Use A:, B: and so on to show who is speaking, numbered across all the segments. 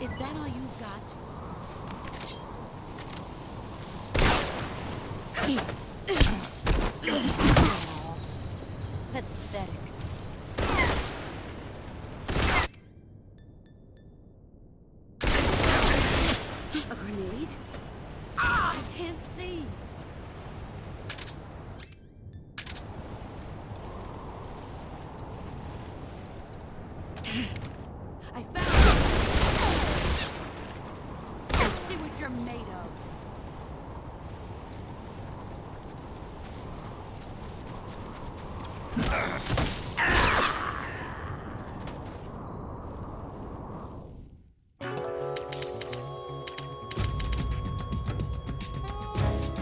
A: Is that all you've got? Pathetic. A grenade? Ah, I can't see. I found it. Let's see what you're made of.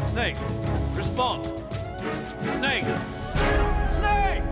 B: Snake, respond. Snake! Snake!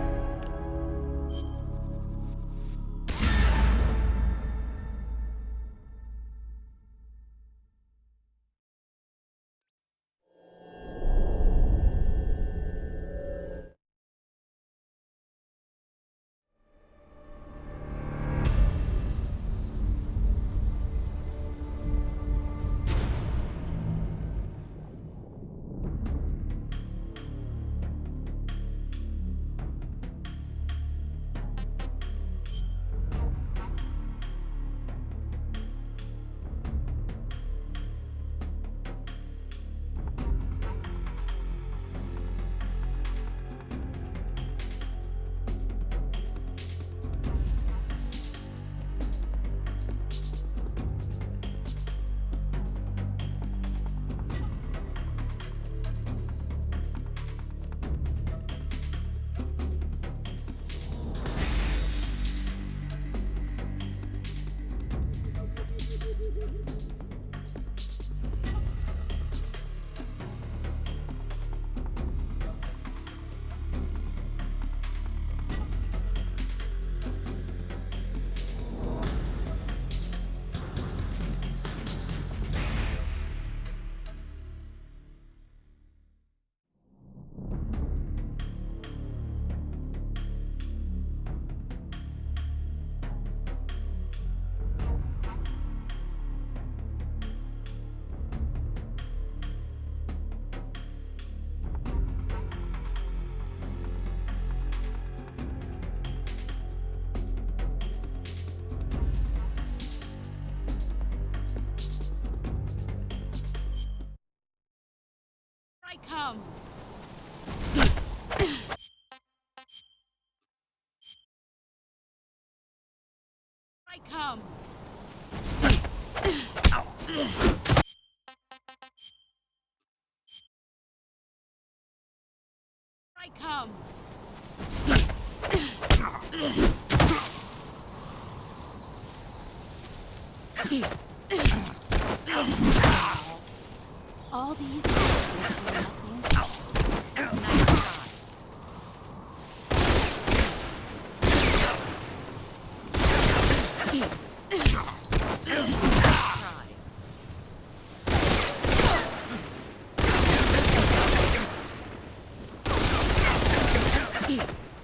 A: come. I come. I come. All these things do nothing. Nice try.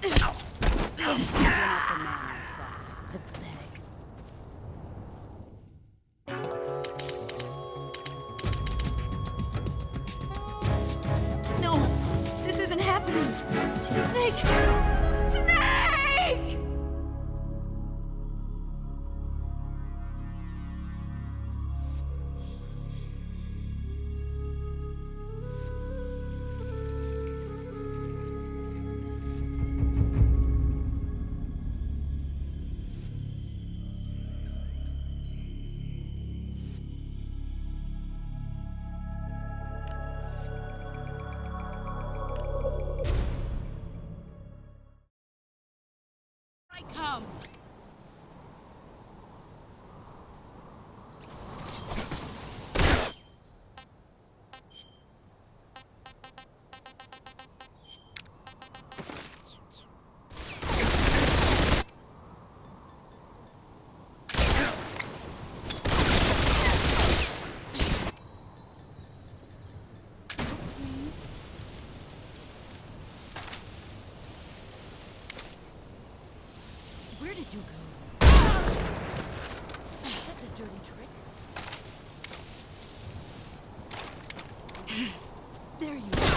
A: You're not the man I thought. Pathetic.
C: No, this isn't happening. Snake! Snake!
A: I come. Where did you go? That's a dirty trick. There you are.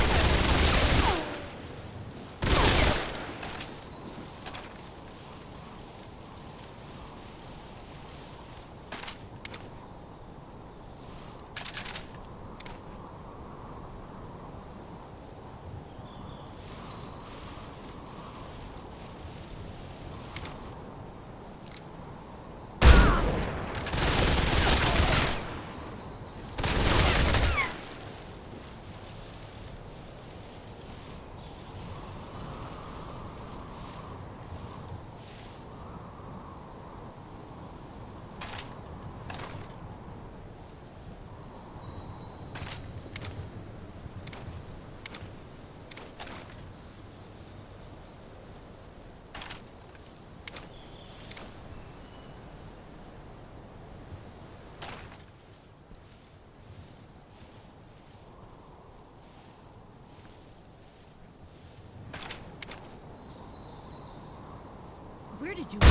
A: Where did you go?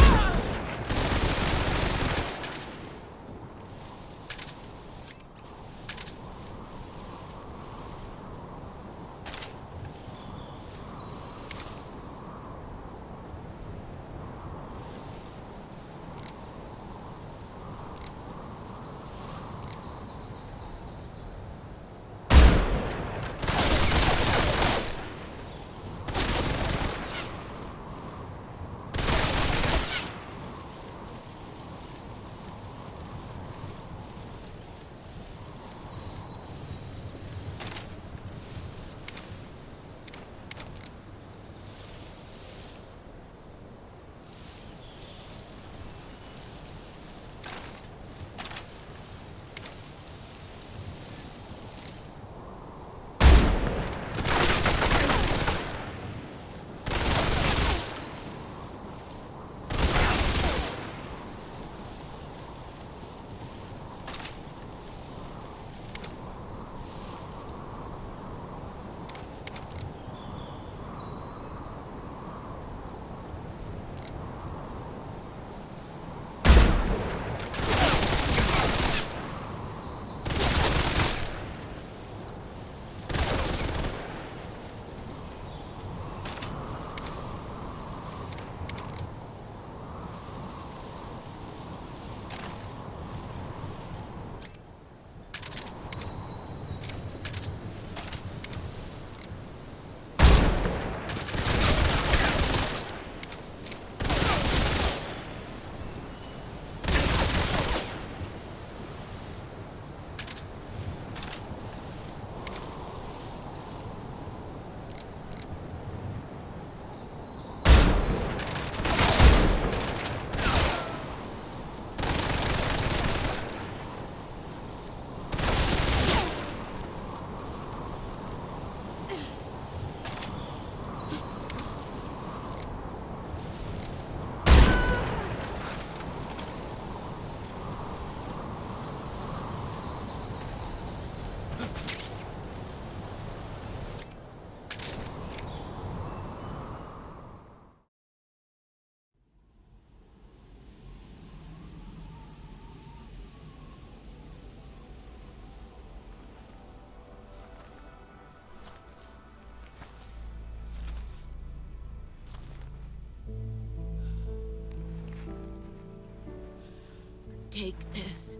C: Take this.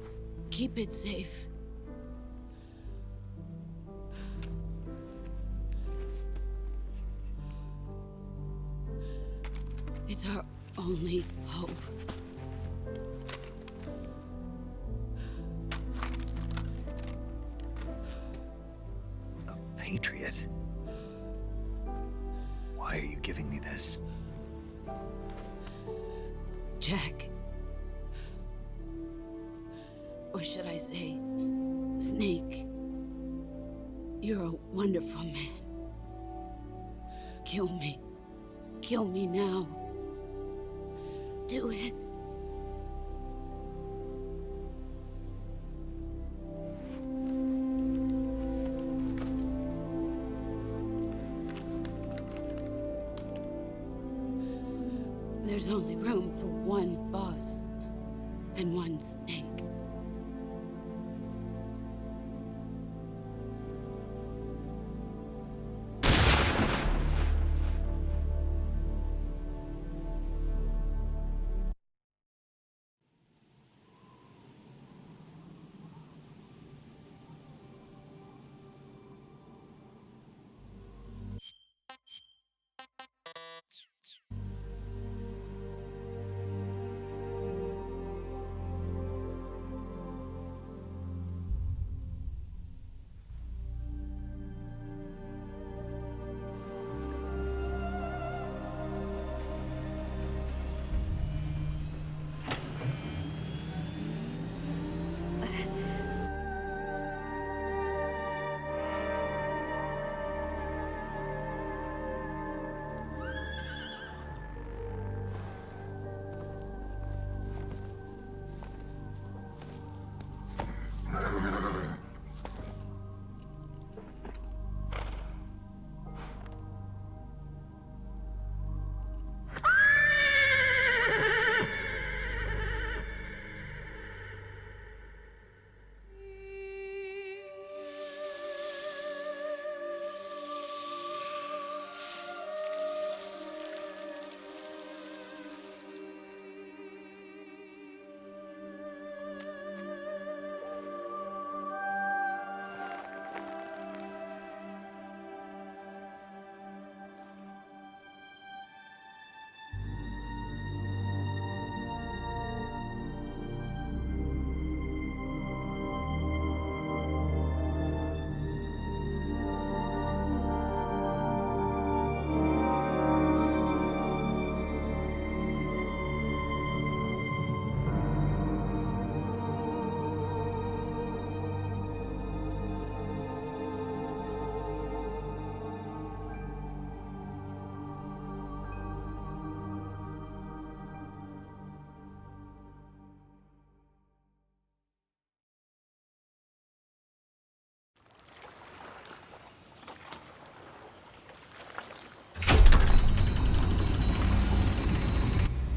C: Keep it safe. It's our only hope.
D: A patriot? Why are you giving me this?
C: Jack. Or should I say, Snake. You're a wonderful man. Kill me. Kill me now. Do it. There's only room for one boss and one Snake.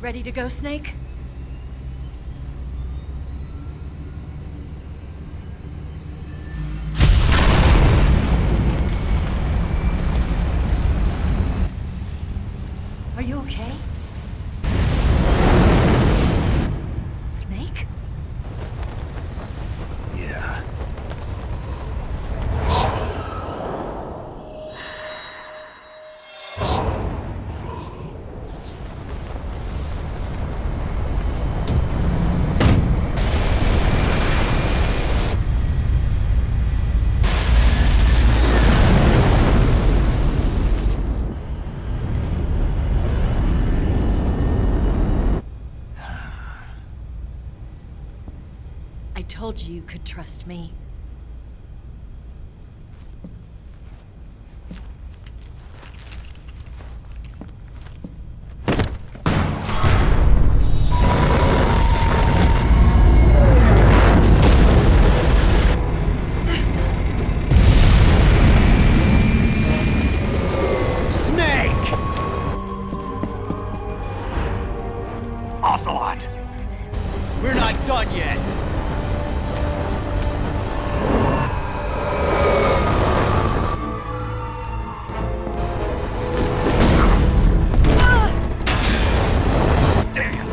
E: Ready to go, Snake? Are you okay? Snake?
D: Yeah.
E: I told you you could trust me.
D: Snake! Ocelot!
B: We're not done yet!
D: Damn!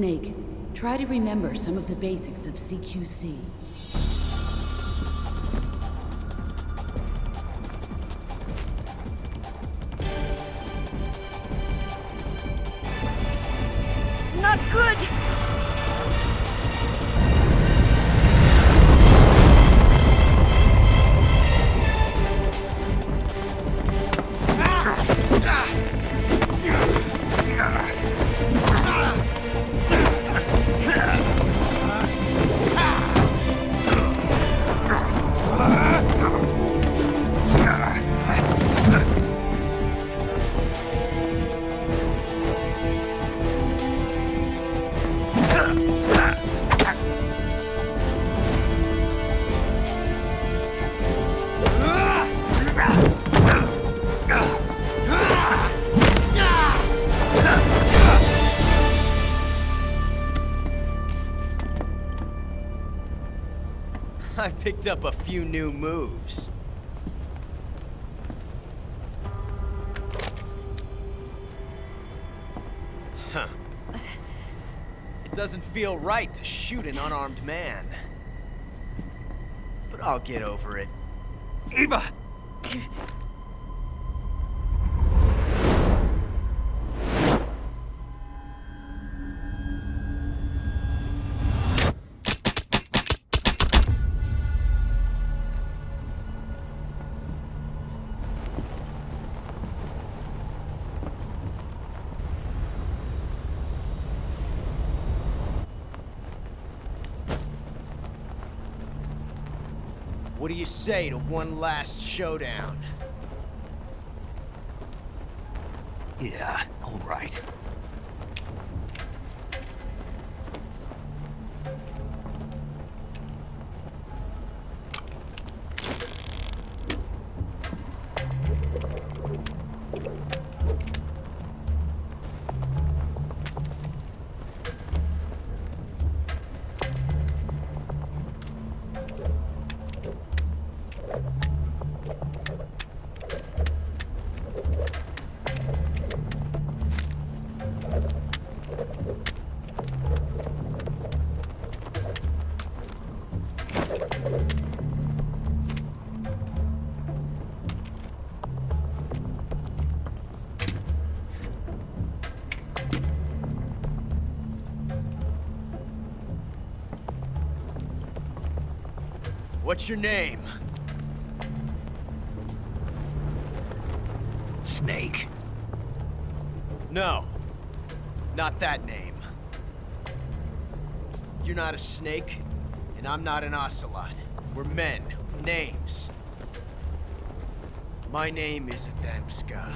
C: Snake, try to remember some of the basics of CQC.
E: Not good!
B: I've picked up a few new moves. Huh. It doesn't feel right to shoot an unarmed man. But I'll get over it.
D: Eva!
B: What do you say to one last showdown?
D: Yeah, all right.
B: What's your name?
D: Snake.
B: No. Not that name. You're not a snake, and I'm not an ocelot. We're men with names. My name is Adamska.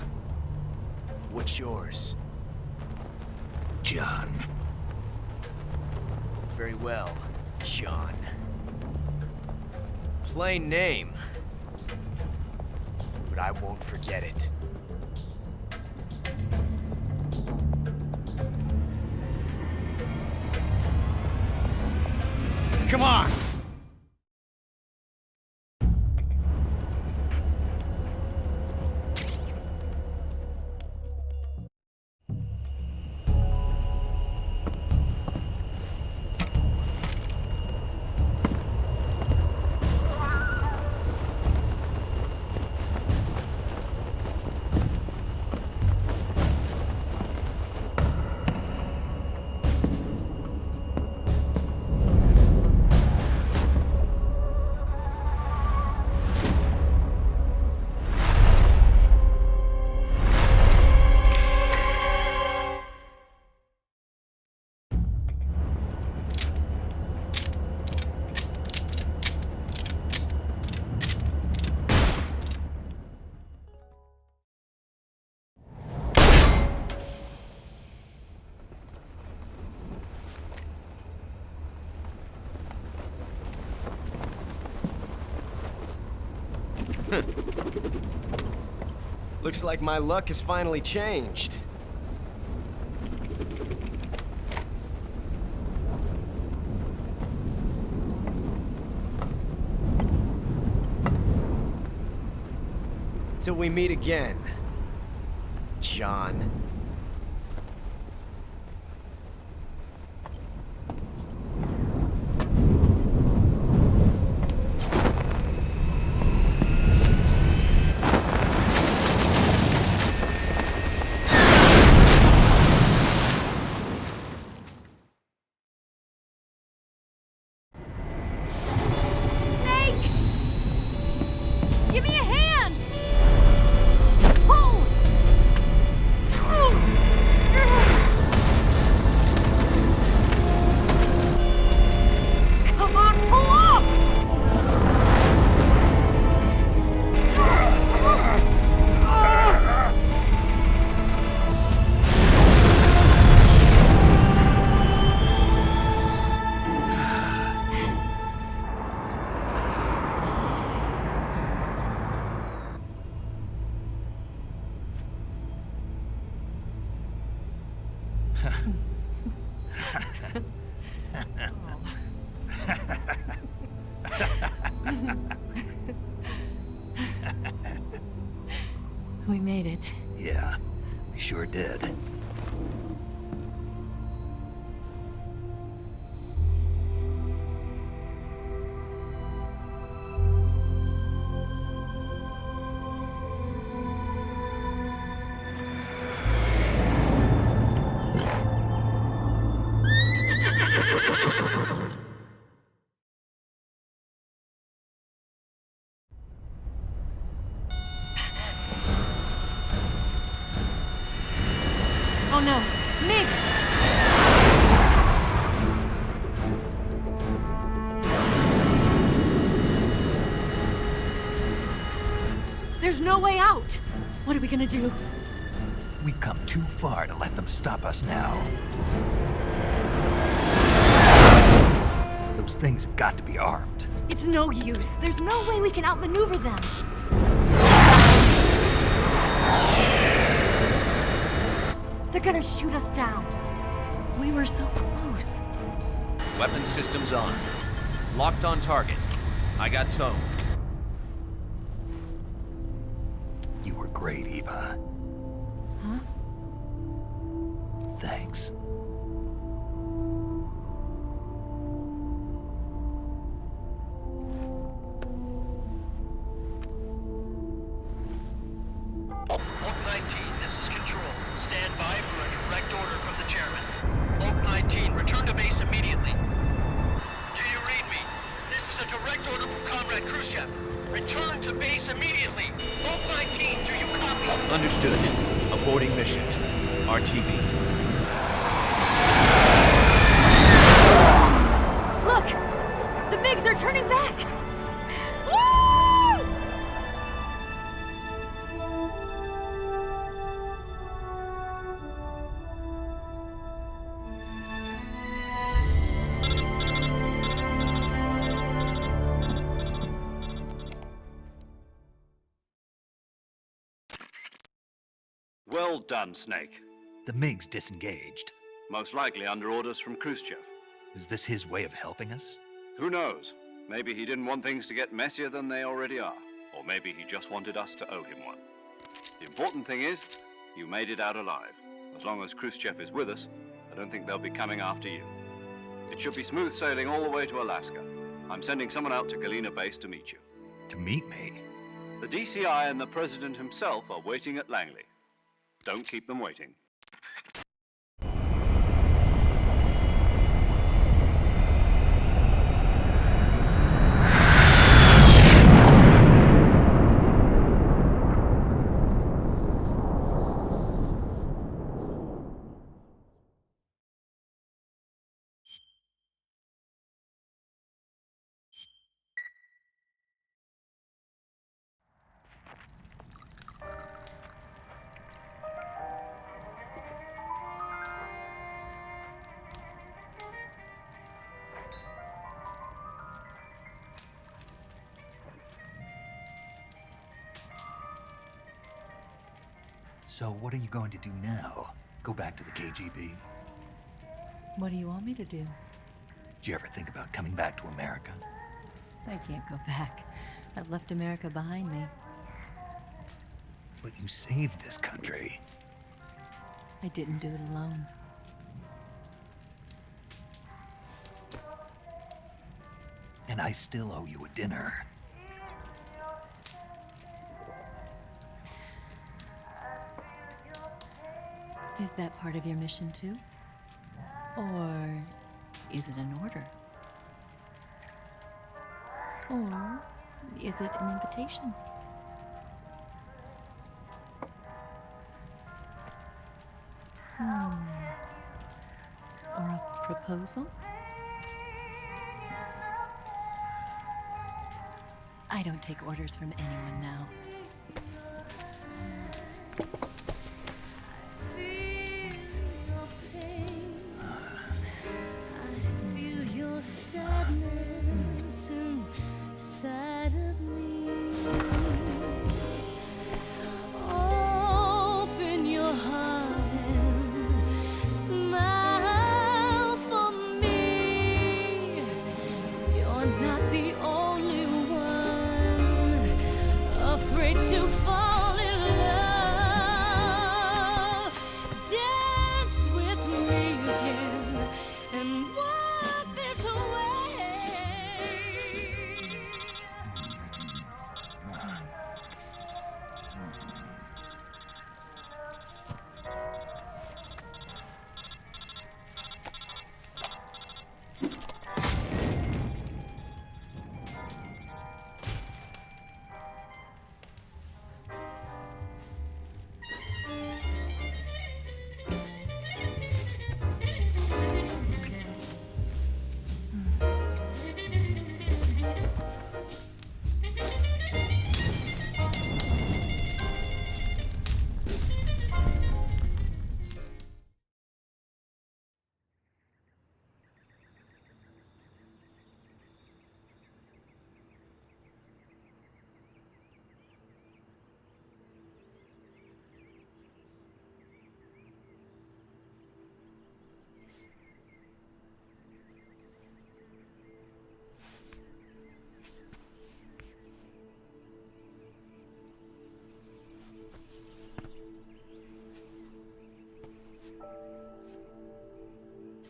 B: What's yours?
D: John.
B: Very well, John. Plain name. But I won't forget it. Come on! Looks like my luck has finally changed. Till we meet again, John.
E: We made it.
D: Yeah, we sure did.
E: Oh no! Mix! There's no way out! What are we gonna do?
D: We've come too far to let them stop us now. Those things have got to be armed.
E: It's no use. There's no way we can outmaneuver them. They're gonna shoot us down. We were so close.
F: Weapon systems on. Locked on target. I got tone.
D: You were great, Eva.
E: Huh?
D: Thanks.
G: Oak 19, this is Control. Stand by for a direct order from the chairman. Oak 19, return to base immediately. Do you read me? This is a direct order from Comrade Khrushchev. Return to base immediately. Oak 19, do you copy?
F: Understood. Aborting mission. RTB.
E: Look! The MiGs, they're turning back! Woo!
H: Well done, Snake.
D: The MiG's disengaged.
H: Most likely under orders from Khrushchev.
D: Is this his way of helping us?
H: Who knows? Maybe he didn't want things to get messier than they already are. Or maybe he just wanted us to owe him one. The important thing is, you made it out alive. As long as Khrushchev is with us, I don't think they'll be coming after you. It should be smooth sailing all the way to Alaska. I'm sending someone out to Galena Base to meet you.
D: To meet me?
H: The DCI and the President himself are waiting at Langley. Don't keep them waiting.
D: So what are you going to do now? Go back to the KGB?
E: What do you want me to do?
D: Did you ever think about coming back to America?
E: I can't go back. I've left America behind me.
D: But you saved this country.
E: I didn't do it alone.
D: And I still owe you a dinner.
E: Is that part of your mission too? Or is it an order? Or is it an invitation? Or a proposal? I don't take orders from anyone now.
I: Not the only one afraid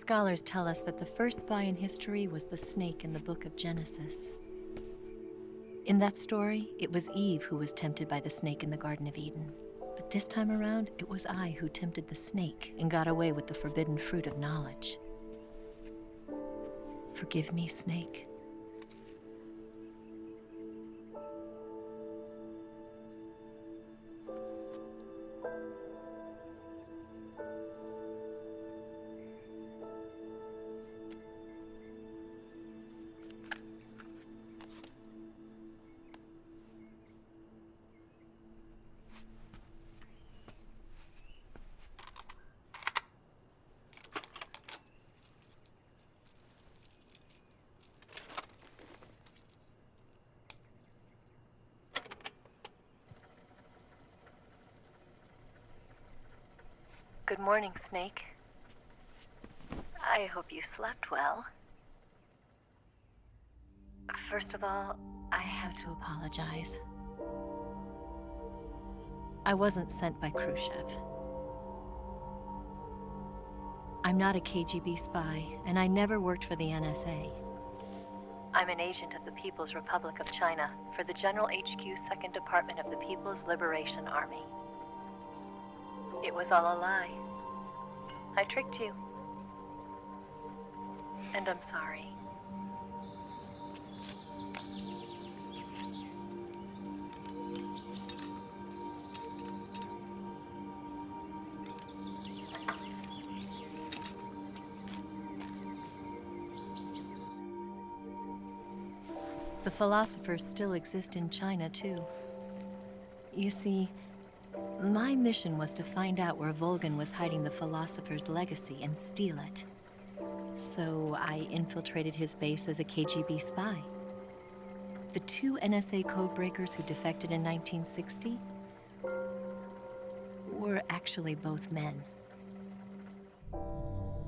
E: Scholars tell us that the first spy in history was the snake in the book of Genesis. In that story, it was Eve who was tempted by the snake in the Garden of Eden. But this time around, it was I who tempted the snake and got away with the forbidden fruit of knowledge. Forgive me, Snake.
I: Good morning, Snake. I hope you slept well. First of all,
E: I have to apologize. I wasn't sent by Khrushchev. I'm not a KGB spy, and I never worked for the NSA.
I: I'm an agent of the People's Republic of China for the General HQ 2nd Department of the People's Liberation Army. It was all a lie. I tricked you. And I'm sorry.
E: The philosophers still exist in China, too. You see, my mission was to find out where Volgin was hiding the philosopher's legacy and steal it. So I infiltrated his base as a KGB spy. The 2 NSA codebreakers who defected in 1960 were actually both men.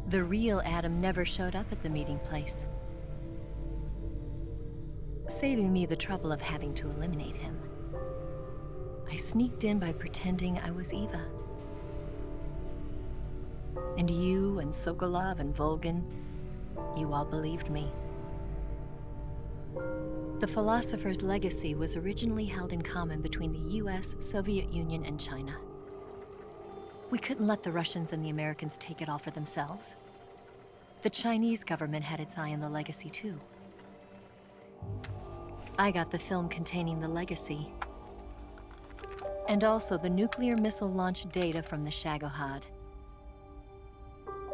E: The real Adam never showed up at the meeting place, saving me the trouble of having to eliminate him. I sneaked in by pretending I was Eva. And you and Sokolov and Volgin, you all believed me. The philosopher's legacy was originally held in common between the US, Soviet Union, and China. We couldn't let the Russians and the Americans take it all for themselves. The Chinese government had its eye on the legacy, too. I got the film containing the legacy, and also the nuclear missile launch data from the Shagohod.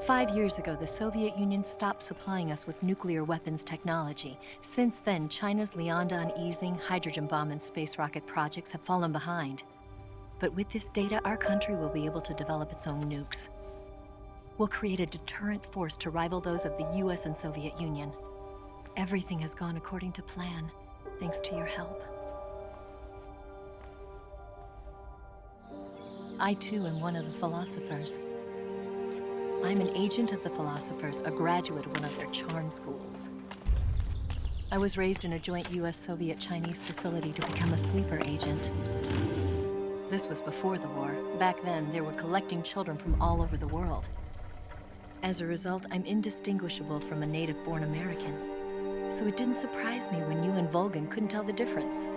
E: 5 years ago, the Soviet Union stopped supplying us with nuclear weapons technology. Since then, China's Liaodong easing, hydrogen bomb, and space rocket projects have fallen behind. But with this data, our country will be able to develop its own nukes. We'll create a deterrent force to rival those of the US and Soviet Union. Everything has gone according to plan, thanks to your help. I, too, am one of the philosophers. I'm an agent of the philosophers, a graduate of one of their charm schools. I was raised in a joint US-Soviet-Chinese facility to become a sleeper agent. This was before the war. Back then, they were collecting children from all over the world. As a result, I'm indistinguishable from a native-born American. So it didn't surprise me when you and Volgin couldn't tell the difference.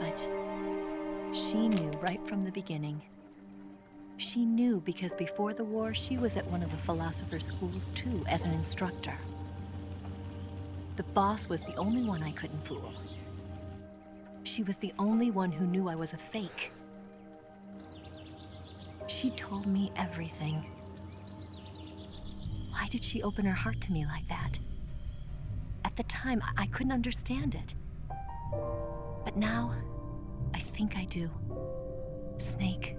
E: But she knew right from the beginning. She knew because before the war, she was at one of the philosopher's schools too, as an instructor. The boss was the only one I couldn't fool. She was the only one who knew I was a fake. She told me everything. Why did she open her heart to me like that? At the time, I couldn't understand it. But now, I think I do. Snake.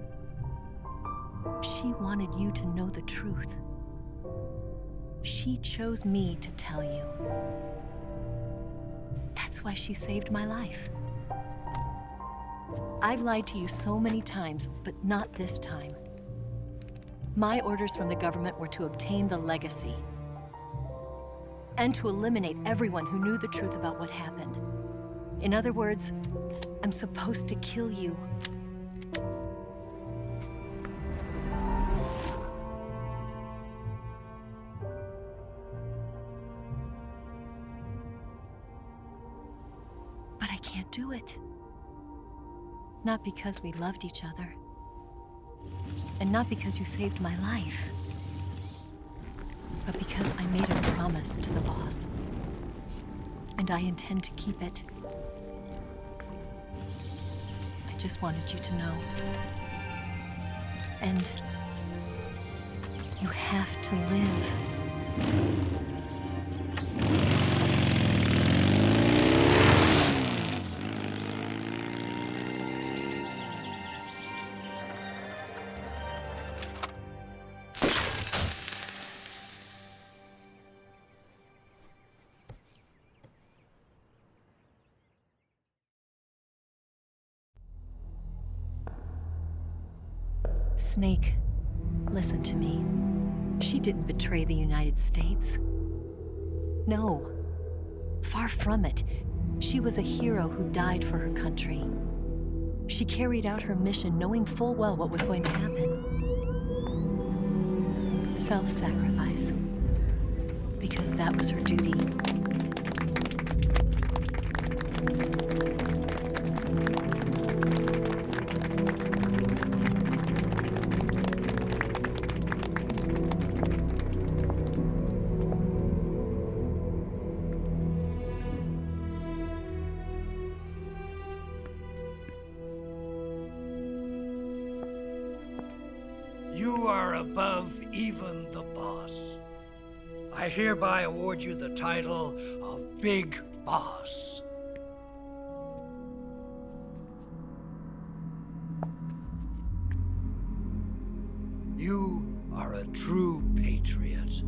E: She wanted you to know the truth. She chose me to tell you. That's why she saved my life. I've lied to you so many times, but not this time. My orders from the government were to obtain the legacy and to eliminate everyone who knew the truth about what happened. In other words, I'm supposed to kill you. can't do it. Not because we loved each other. And not because you saved my life. But because I made a promise to the boss. And I intend to keep it. I just wanted you to know. And you have to live. Snake, listen to me. She didn't betray the United States. No. Far from it. She was a hero who died for her country. She carried out her mission knowing full well what was going to happen. Self-sacrifice. Because that was her duty.
J: You are above even the boss. I hereby award you the title of Big Boss. You are a true patriot.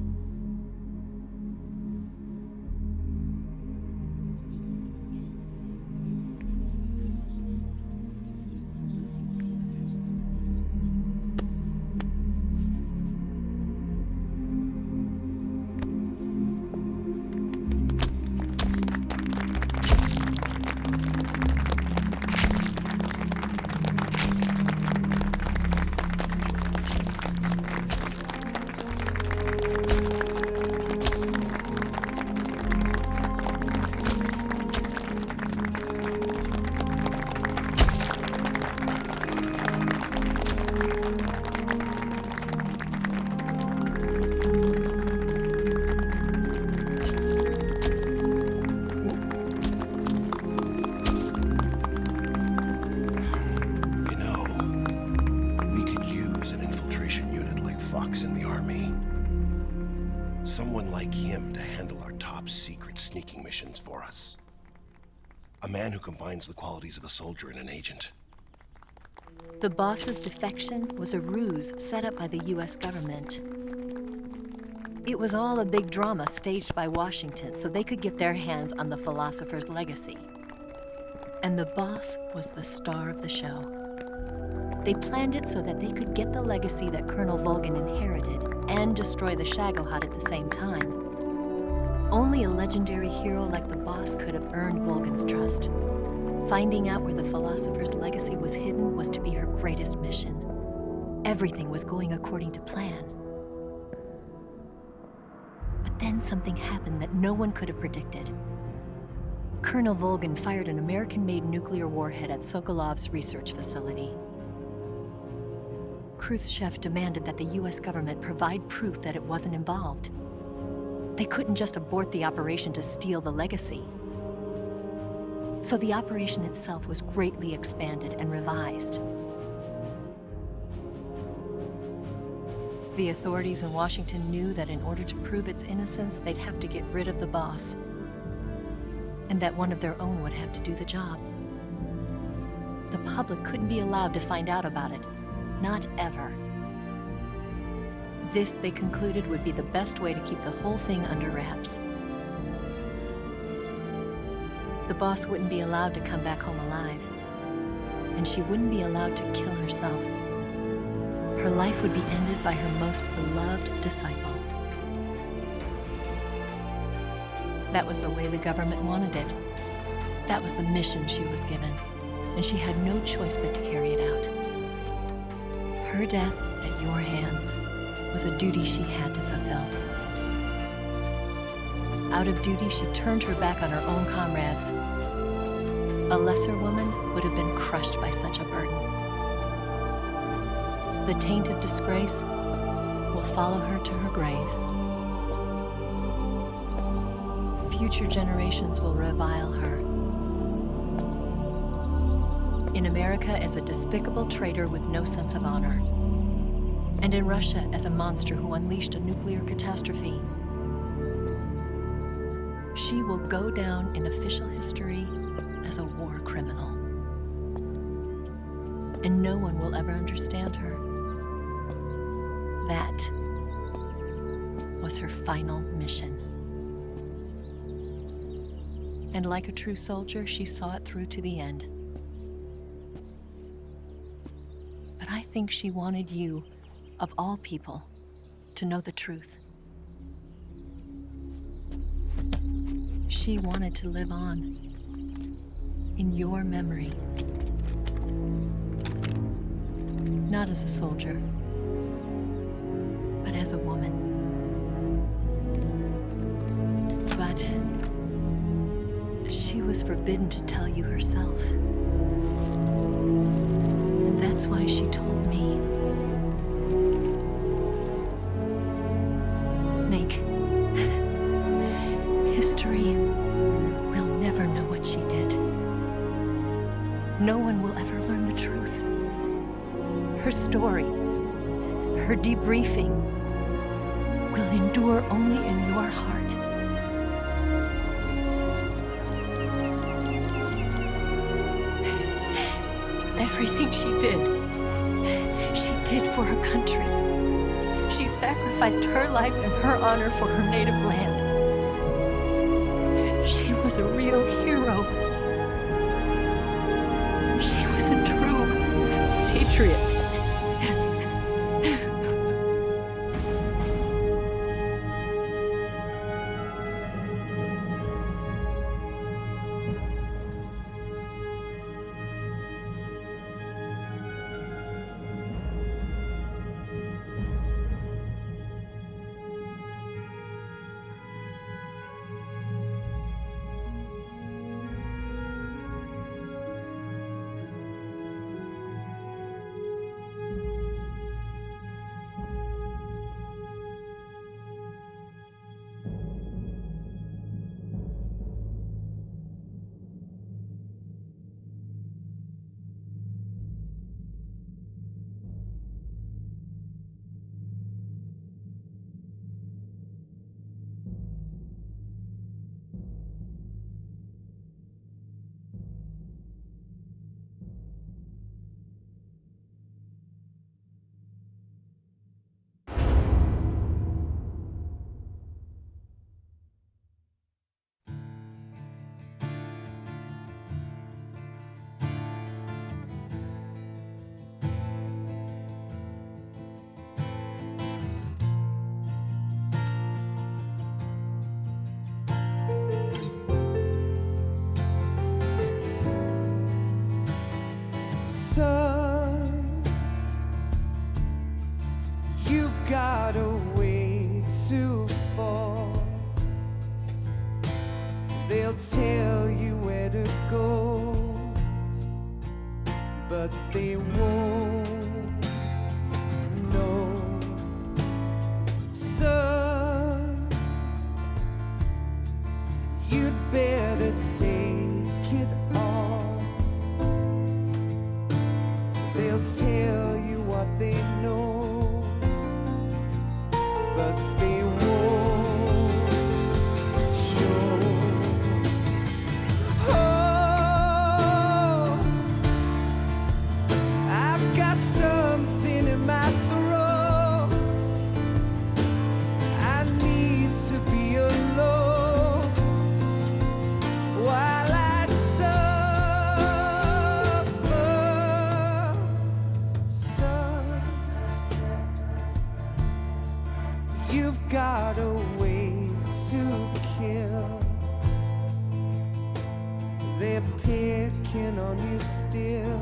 K: In the Army. Someone like him to handle our top secret sneaking missions for us. A man who combines the qualities of a soldier and an agent.
E: The boss's defection was a ruse set up by the US government. It was all a big drama staged by Washington so they could get their hands on the philosopher's legacy. And the boss was the star of the show. They planned it so that they could get the legacy that Colonel Volgin inherited and destroy the Shagohod at the same time. Only a legendary hero like the boss could have earned Volgin's trust. Finding out where the philosopher's legacy was hidden was to be her greatest mission. Everything was going according to plan. But then something happened that no one could have predicted. Colonel Volgin fired an American-made nuclear warhead at Sokolov's research facility. Khrushchev demanded that the US government provide proof that it wasn't involved. They couldn't just abort the operation to steal the legacy. So the operation itself was greatly expanded and revised. The authorities in Washington knew that in order to prove its innocence, they'd have to get rid of the boss. And that one of their own would have to do the job. The public couldn't be allowed to find out about it. Not ever. This, they concluded, would be the best way to keep the whole thing under wraps. The boss wouldn't be allowed to come back home alive. And she wouldn't be allowed to kill herself. Her life would be ended by her most beloved disciple. That was the way the government wanted it. That was the mission she was given. And she had no choice but to carry it out. Her death at your hands was a duty she had to fulfill. Out of duty, she turned her back on her own comrades A lesser woman would have been crushed by such a burden. The taint of disgrace will follow her to her grave. Future generations will revile her. In America as a despicable traitor with no sense of honor. And in Russia as a monster who unleashed a nuclear catastrophe. She will go down in official history as a war criminal. And no one will ever understand her. That was her final mission. And like a true soldier, she saw it through to the end. But I think she wanted you, of all people, to know the truth. She wanted to live on in your memory. Not as a soldier, but as a woman. But she was forbidden to tell you herself. And that's why she told me. Snake, history will never know what she did. No one will ever learn the truth. Her story, her debriefing, will endure only in your heart. Everything she did for her country. She sacrificed her life and her honor for her native land. She was a real hero. She was a true patriot.
L: Son, you've got a way to fall. They'll tell you where to go, but they won't know. Son, you'd better take it all. They'll tell you what they know, but they won't show. Oh, I've got something in my throat. I need to be alone while I suffer. Son, you've got a way to kill. They're picking on you still,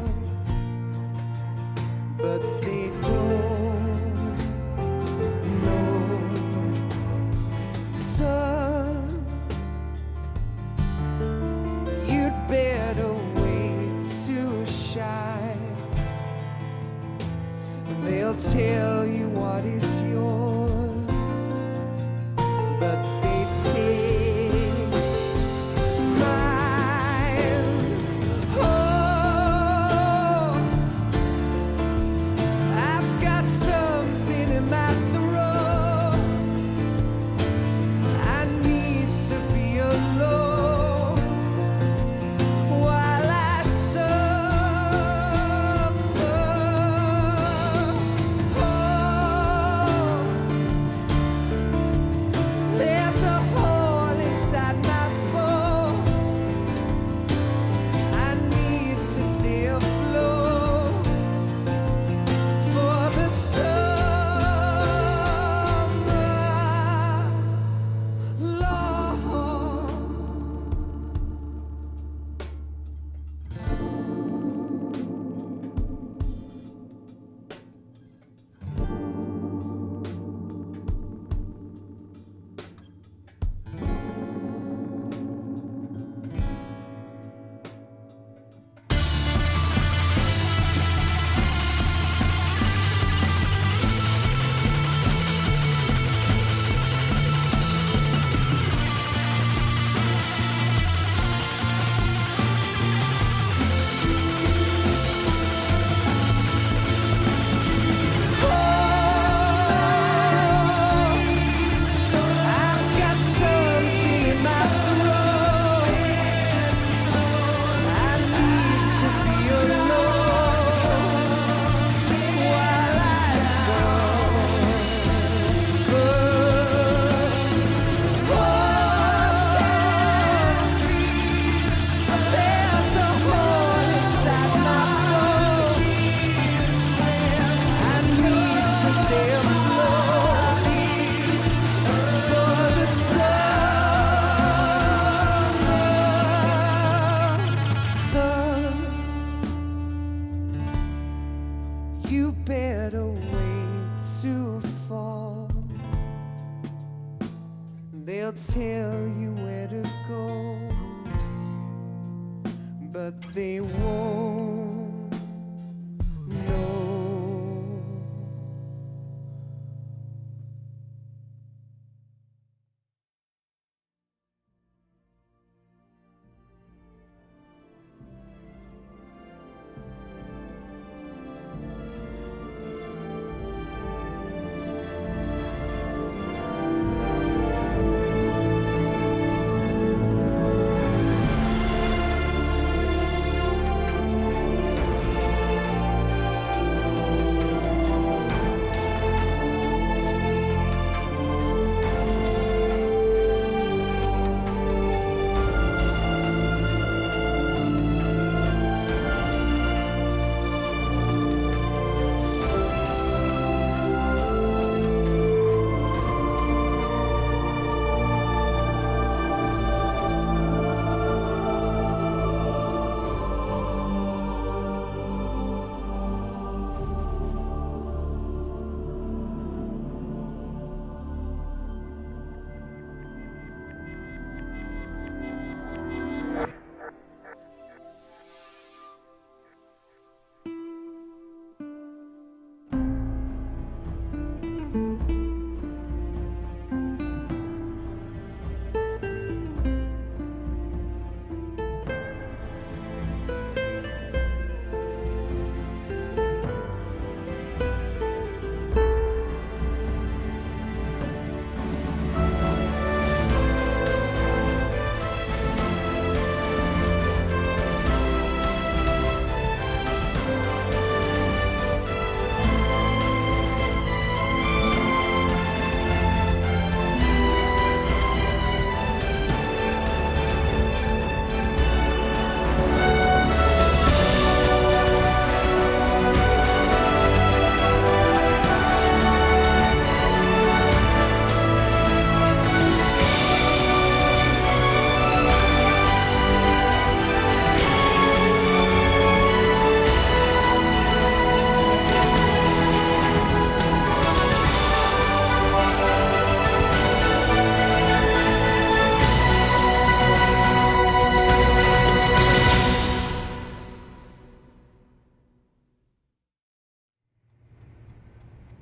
L: but they don't know. Son, you'd better shy. They'll tell you what is yours, but they take mine. Oh, I've got something in my throat. I need to be alone while I suffer. Oh, there's a hole inside my bones. I need to stay afloat for the summer, Lord. I've got something in my throat. I need to be alone while I suffer. There's a hole inside my bones. I need to stay afloat for the summer sun. You better wait to fall. They'll tell you where to go, but they won't know.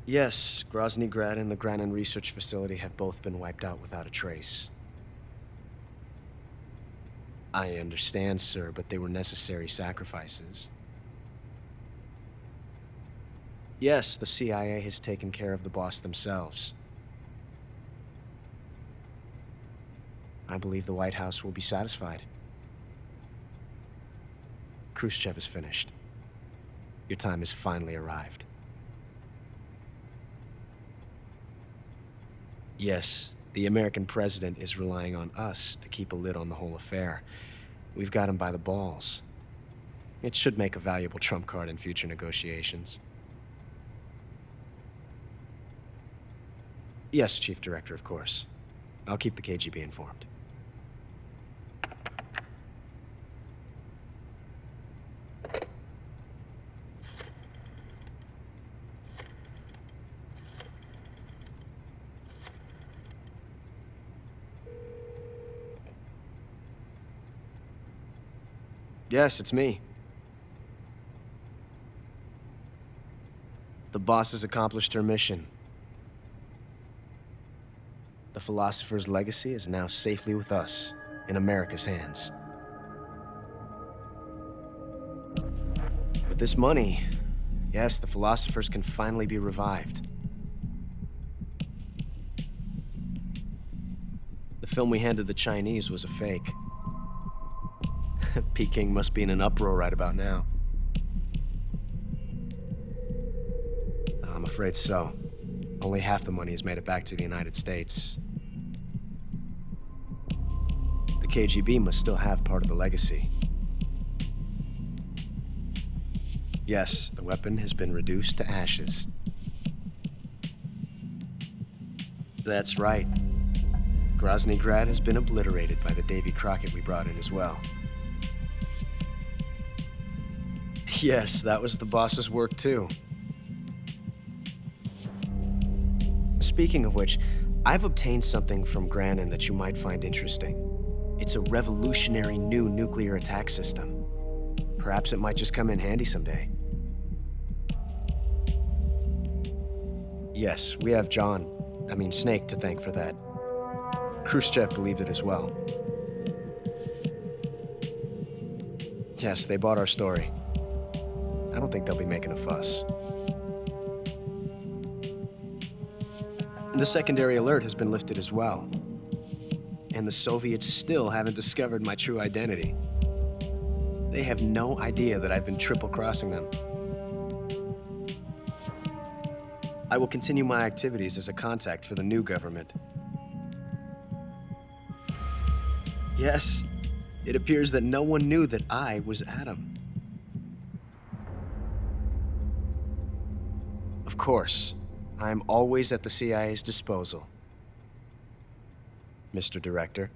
B: Yes, Grozny Grad and the Granin Research Facility have both been wiped out without a trace. I understand, sir, but they were necessary sacrifices. Yes, the CIA has taken care of the boss themselves. I believe the White House will be satisfied. Khrushchev is finished. Your time has finally arrived. Yes, the American president is relying on us to keep a lid on the whole affair. We've got him by the balls. It should make a valuable trump card in future negotiations. Yes, Chief Director, of course. I'll keep the KGB informed. Yes, it's me. The boss has accomplished her mission. The Philosopher's legacy is now safely with us, in America's hands. With this money, yes, the Philosophers can finally be revived. The film we handed the Chinese was a fake. Peking must be in an uproar right about now. I'm afraid so. Only half the money has made it back to the United States. The KGB must still have part of the legacy. Yes, the weapon has been reduced to ashes. That's right. Grozny Grad has been obliterated by the Davy Crockett we brought in as well. Yes, that was the boss's work too. Speaking of which, I've obtained something from Granin that you might find interesting. It's a revolutionary new nuclear attack system. Perhaps it might just come in handy someday. Yes, we have Snake to thank for that. Khrushchev believed it as well. Yes, they bought our story. I don't think they'll be making a fuss. The secondary alert has been lifted as well. And the Soviets still haven't discovered my true identity. They have no idea that I've been triple-crossing them. I will continue my activities as a contact for the new government. Yes, it appears that no one knew that I was Adam. Of course, I'm always at the CIA's disposal, Mr. Director.